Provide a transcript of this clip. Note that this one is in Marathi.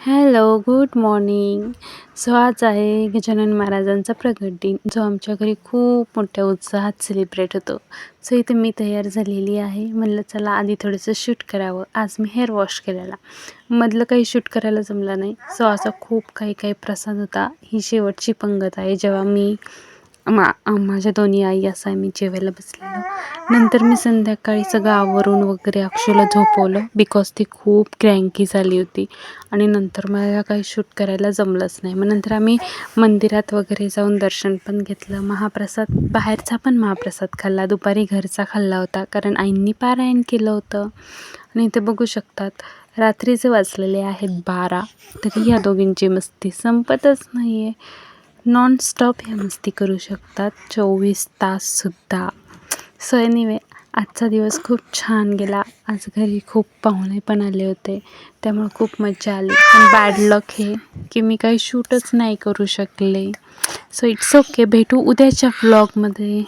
Hello, good morning. सो आज आहे गजानन महाराजांचा प्रकट दिन, जो आमच्या घरी खूप मोठ्या उत्साहात सेलिब्रेट होतो. सो इथे मी तयार झालेली आहे. म्हणलं चला आधी थोडंसं शूट करावं. आज मी हेअर वॉश केलेला, मधलं काही शूट करायला जमलं नाही. सो असा खूप काही प्रसाद होता. ही शेवटची पंगत आहे जेव्हा मी माझ्या दोन्ही आई असं आम्ही जेवायला बसलेलो. नंतर मी संध्याकाळी सगळं आवरून वगैरे अक्षूला झोपवलं, बिकॉज ती खूप क्रँकी झाली होती. आणि नंतर मला काही शूट करायला जमलंच नाही. मग नंतर आम्ही मंदिरात वगैरे जाऊन दर्शन पण घेतलं. महाप्रसाद, बाहेरचा पण महाप्रसाद खाल्ला. दुपारी घरचा खाल्ला होता, कारण आईंनी पारायण केलं होतं. आणि इथे बघू शकतात, रात्रीचे वाजलेले आहेत 12, तरी ह्या दोघींची मस्ती संपतच नाही आहे. नॉनस्टॉप ह्या मस्ती करू शकतात 24 ताससुद्धा. सो एनिवे, आजचा दिवस खूप छान गेला. आज घरी खूप पाहुणे पण आले होते, त्यामुळे खूप मजा आली. पण बॅड लक हे की मी काही शूटच नाही करू शकले. So it's okay. भेटू उद्याच्या व्लॉगमध्ये.